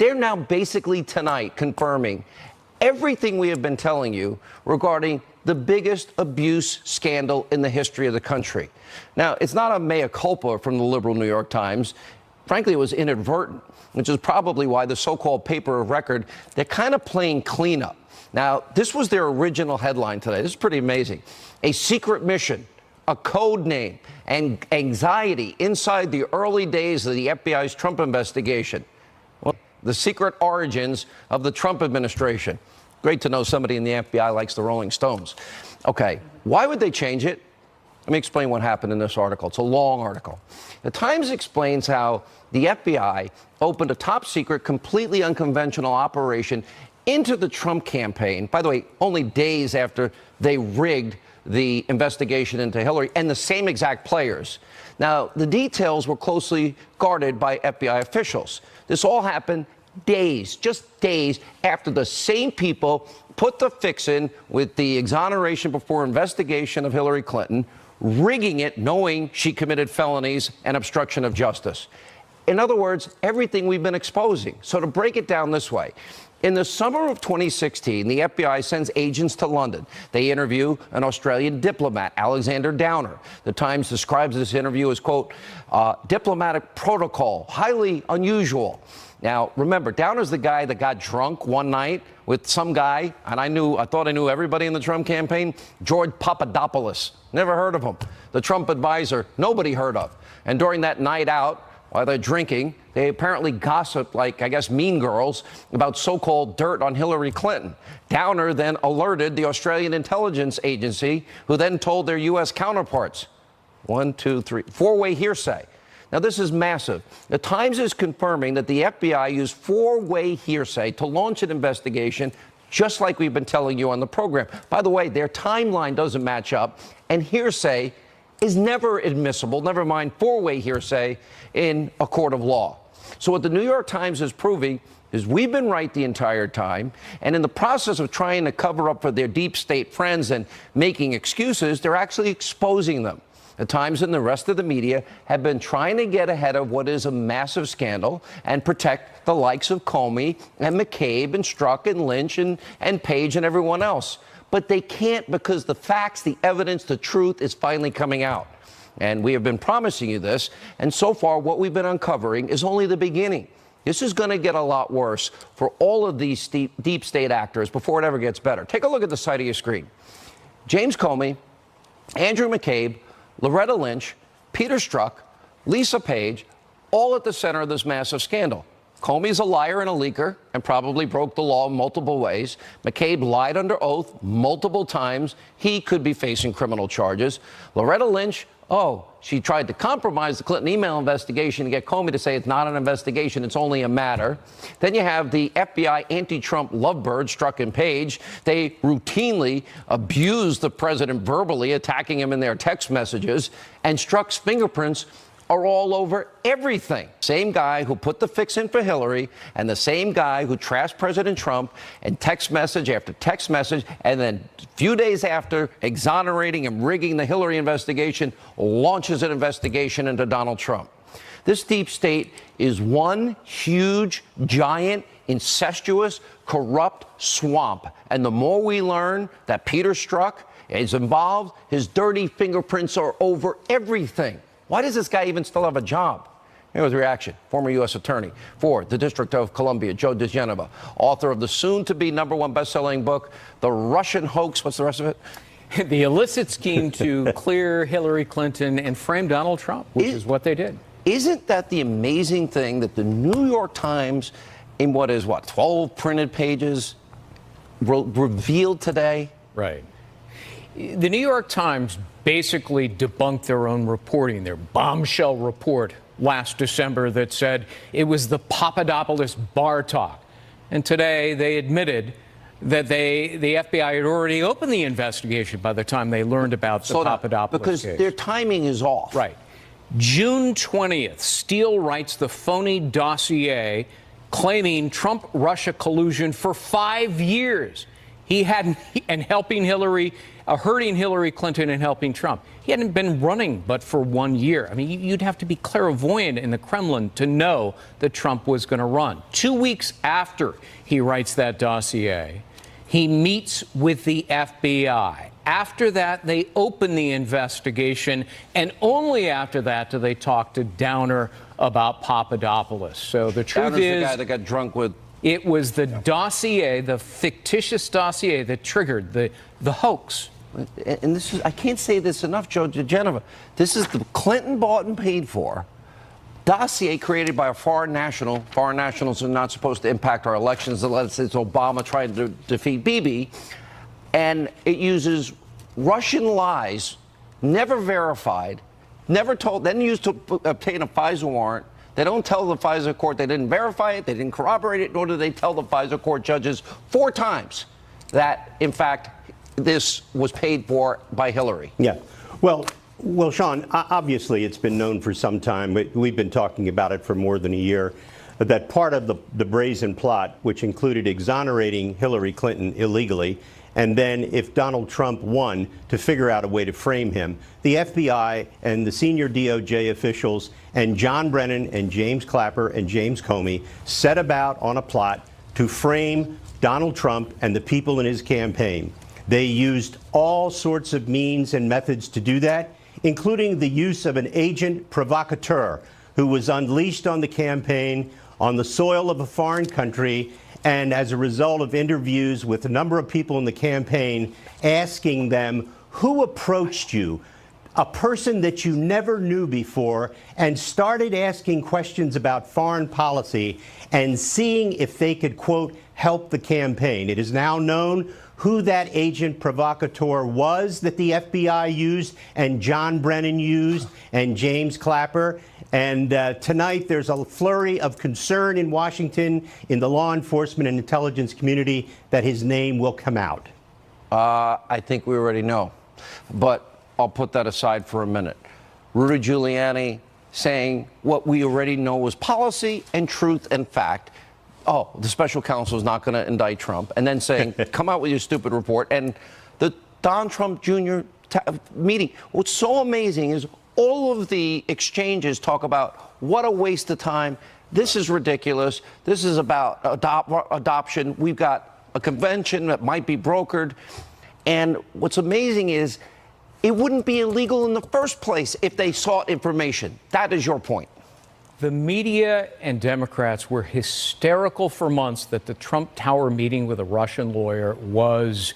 They're now basically tonight confirming everything we have been telling you regarding the biggest abuse scandal in the history of the country. Now, it's not a mea culpa from the liberal New York Times. Frankly, it was inadvertent, which is probably why the so-called paper of record, they're kind of playing cleanup. Now, this was their original headline today. This is pretty amazing. A secret mission, a code name, and anxiety inside the early days of the FBI's Trump investigation. Well, the secret origins of the Trump administration. Great to know somebody in the FBI likes the Rolling Stones. Okay, why would they change it? Let me explain what happened in this article. It's a long article. The Times explains how the FBI opened a top-secret, completely unconventional operation into the Trump campaign, by the way, only days after they rigged the investigation into Hillary, and the same exact players. Now, the details were closely guarded by FBI officials. This all happened days, just days, after the same people put the fix in with the exoneration before investigation of Hillary Clinton, rigging it, knowing she committed felonies and obstruction of justice. In other words, everything we've been exposing. So to break it down this way, in the summer of 2016, the FBI sends agents to London. They interview an Australian diplomat, Alexander Downer. The Times describes this interview as, quote, diplomatic protocol, highly unusual. Now, remember, Downer's the guy that got drunk one night with some guy, and I thought I knew everybody in the Trump campaign, George Papadopoulos. Never heard of him. The Trump advisor, nobody heard of. And during that night out, while they're drinking, they apparently gossiped like, I guess, mean girls about so-called dirt on Hillary Clinton. Downer then alerted the Australian intelligence agency, who then told their U.S. counterparts. 1, 2, 3, four-way hearsay. Now, this is massive. The Times is confirming that the FBI used four-way hearsay to launch an investigation, just like we've been telling you on the program. By the way, their timeline doesn't match up, and hearsay is never admissible, never mind four-way hearsay, in a court of law. So what the New York Times is proving is we've been right the entire time, and in the process of trying to cover up for their deep state friends and making excuses, they're actually exposing them. The Times and the rest of the media have been trying to get ahead of what is a massive scandal and protect the likes of Comey and McCabe and Strzok and Lynch and Page and everyone else. But they can't, because the facts, the evidence, the truth is finally coming out. And we have been promising you this, and so far what we've been uncovering is only the beginning. This is going to get a lot worse for all of these deep state actors before it ever gets better. Take a look at the side of your screen. James Comey, Andrew McCabe, Loretta Lynch, Peter Strzok, Lisa Page, all at the center of this massive scandal. Comey's a liar and a leaker and probably broke the law multiple ways. McCabe lied under oath multiple times. He could be facing criminal charges. Loretta Lynch, she tried to compromise the Clinton email investigation to get Comey to say it's not an investigation, it's only a matter. Then you have the FBI anti-Trump lovebird, Strzok and Page. They routinely abuse the president verbally, attacking him in their text messages, and Strzok's fingerprints are all over everything. Same guy who put the fix in for Hillary and the same guy who trashed President Trump and text message after text message, and then a few days after exonerating and rigging the Hillary investigation, launches an investigation into Donald Trump. This deep state is one huge, giant, incestuous, corrupt swamp. And the more we learn that Peter Strzok is involved, his dirty fingerprints are over everything. Why does this guy even still have a job? Here was the reaction. Former U.S. Attorney for the District of Columbia, Joe DeGenova, author of the soon-to-be #1 best-selling book, The Russian Hoax. What's the rest of it? The illicit scheme to clear Hillary Clinton and frame Donald Trump, which is what they did. Isn't that the amazing thing that the New York Times, in 12 printed pages, revealed today? Right. The New York Times basically debunked their own reporting, their bombshell report last December that said it was the Papadopoulos bar talk. And today they admitted that the FBI had already opened the investigation by the time they learned about the Papadopoulos because case. Their timing is off. Right. June 20th, Steele writes the phony dossier claiming Trump-Russia collusion for 5 years. He hadn't, and helping Hillary, hurting Hillary Clinton and helping Trump. He hadn't been running but for 1 year. I mean, you'd have to be clairvoyant in the Kremlin to know that Trump was going to run. 2 weeks after he writes that dossier, he meets with the FBI. After that, they open the investigation, and only after that do they talk to Downer about Papadopoulos. So the truth Downer's is, the guy that got drunk with. it was the dossier, the fictitious dossier, that triggered the hoax. And this is, I can't say this enough, Joe Geneva. This is the Clinton bought and paid for dossier created by a foreign national. Foreign nationals are not supposed to impact our elections unless it's Obama trying to defeat Bibi. And it uses Russian lies, never verified, never told, then used to obtain a FISA warrant. They don't tell the FISA court they didn't verify it, they didn't corroborate it, nor do they tell the FISA court judges 4 times that, in fact, this was paid for by Hillary. Yeah. Well, Sean, obviously it's been known for some time. We've been talking about it for more than a year, that part of the brazen plot, which included exonerating Hillary Clinton illegally, and then if Donald Trump won, to figure out a way to frame him, the FBI and the senior DOJ officials and John Brennan and James Clapper and James Comey set about on a plot to frame Donald Trump and the people in his campaign. They used all sorts of means and methods to do that, including the use of an agent provocateur who was unleashed on the campaign on the soil of a foreign country, and as a result of interviews with a number of people in the campaign, asking them, who approached you, a person that you never knew before, and started asking questions about foreign policy and seeing if they could, quote, help the campaign. It is now known who that agent provocateur was that the FBI used and John Brennan used and James Clapper. And tonight there's a flurry of concern in Washington in the law enforcement and intelligence community that his name will come out. I think we already know, but I'll put that aside for a minute. Rudy Giuliani saying what we already know was policy and truth and fact. Oh, the special counsel is not going to indict Trump, and then saying, come out with your stupid report. And the Don Trump Jr. meeting, what's so amazing is all of the exchanges talk about what a waste of time. This is ridiculous. This is about adoption. We've got a convention that might be brokered. And what's amazing is it wouldn't be illegal in the first place if they sought information. That is your point. The media and Democrats were hysterical for months that the Trump Tower meeting with a Russian lawyer was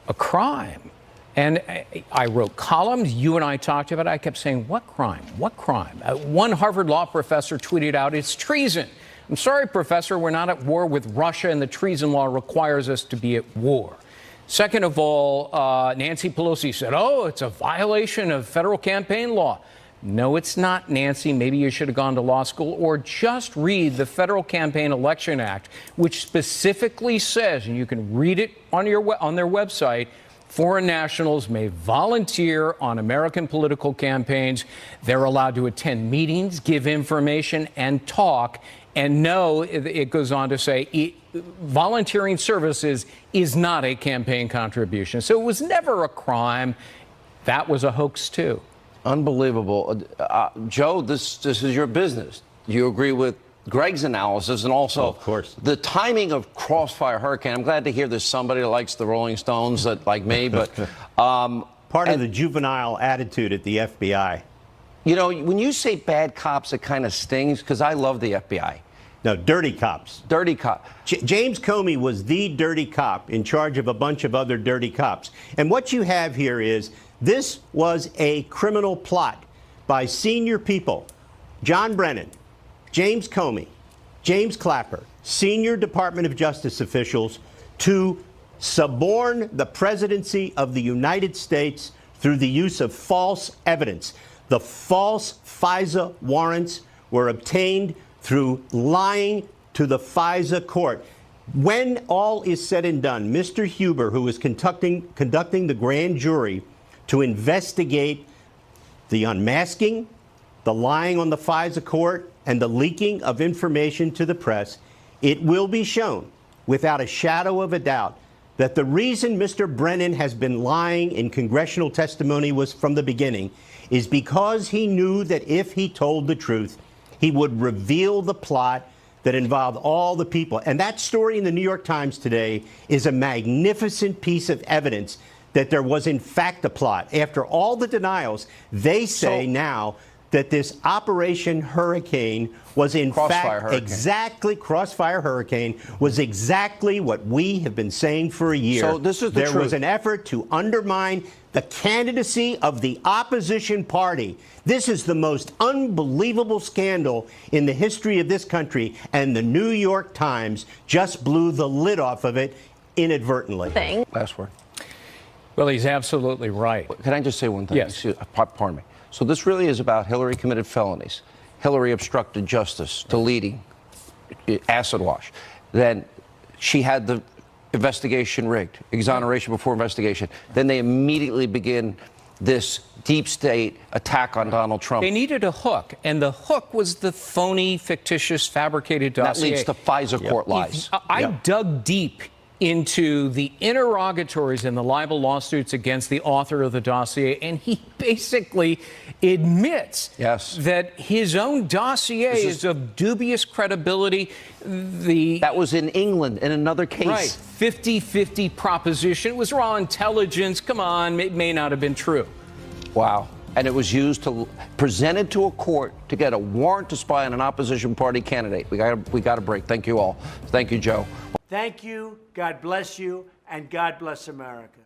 a crime. And I wrote columns. You and I talked about it. I kept saying, what crime? What crime? One Harvard law professor tweeted out, it's treason. I'm sorry, professor, we're not at war with Russia, and the treason law requires us to be at war. Second of all, Nancy Pelosi said, oh, it's a violation of federal campaign law. No, it's not, Nancy. Maybe you should have gone to law school, or just read the Federal Campaign Election Act, which specifically says, and you can read it on their website, foreign nationals may volunteer on American political campaigns. They're allowed to attend meetings, give information, and talk. And no, it goes on to say, volunteering services is not a campaign contribution. So it was never a crime. That was a hoax, too. Unbelievable. Joe, this is your business. You agree with Greg's analysis, and also, of course, the timing of Crossfire Hurricane. I'm glad to hear there's somebody that likes the Rolling Stones that like me, but part of the juvenile attitude at the FBI. You know, when you say bad cops, it kind of stings, because I love the FBI. No, dirty cops. Dirty cop. James Comey was the dirty cop in charge of a bunch of other dirty cops. And what you have here is this was a criminal plot by senior people. John Brennan, James Comey, James Clapper, senior Department of Justice officials, to suborn the presidency of the United States through the use of false evidence. The false FISA warrants were obtained through lying to the FISA court. When all is said and done, Mr. Huber, who is conducting the grand jury to investigate the unmasking, the lying on the FISA court, and the leaking of information to the press, it will be shown without a shadow of a doubt that the reason Mr. Brennan has been lying in congressional testimony was from the beginning is because he knew that if he told the truth, he would reveal the plot that involved all the people. And that story in the New York Times today is a magnificent piece of evidence that there was, in fact, a plot. After all the denials, they say now that this Operation Hurricane was in fact exactly Crossfire Hurricane was exactly what we have been saying for a year. So this is the there truth. was an effort to undermine the candidacy of the opposition party. This is the most unbelievable scandal in the history of this country, and the New York Times just blew the lid off of it inadvertently. Last word. Well, he's absolutely right. Can I just say one thing? Yes. Pardon me. So this really is about Hillary committed felonies. Hillary obstructed justice, deleting, acid wash. Then she had the investigation rigged, exoneration before investigation. Then they immediately begin this deep state attack on Donald Trump. They needed a hook, and the hook was the phony, fictitious, fabricated dossier. That leads to FISA court lies. I dug deep into the interrogatories and the libel lawsuits against the author of the dossier, and he basically admits that his own dossier is of dubious credibility. That was in England in another case. Right, 50-50 proposition. It was raw intelligence. Come on, it may not have been true. Wow. And it was used to presented to a court to get a warrant to spy on an opposition party candidate. We got a break. Thank you all. Thank you, Joe. Thank you. God bless you, and God bless America.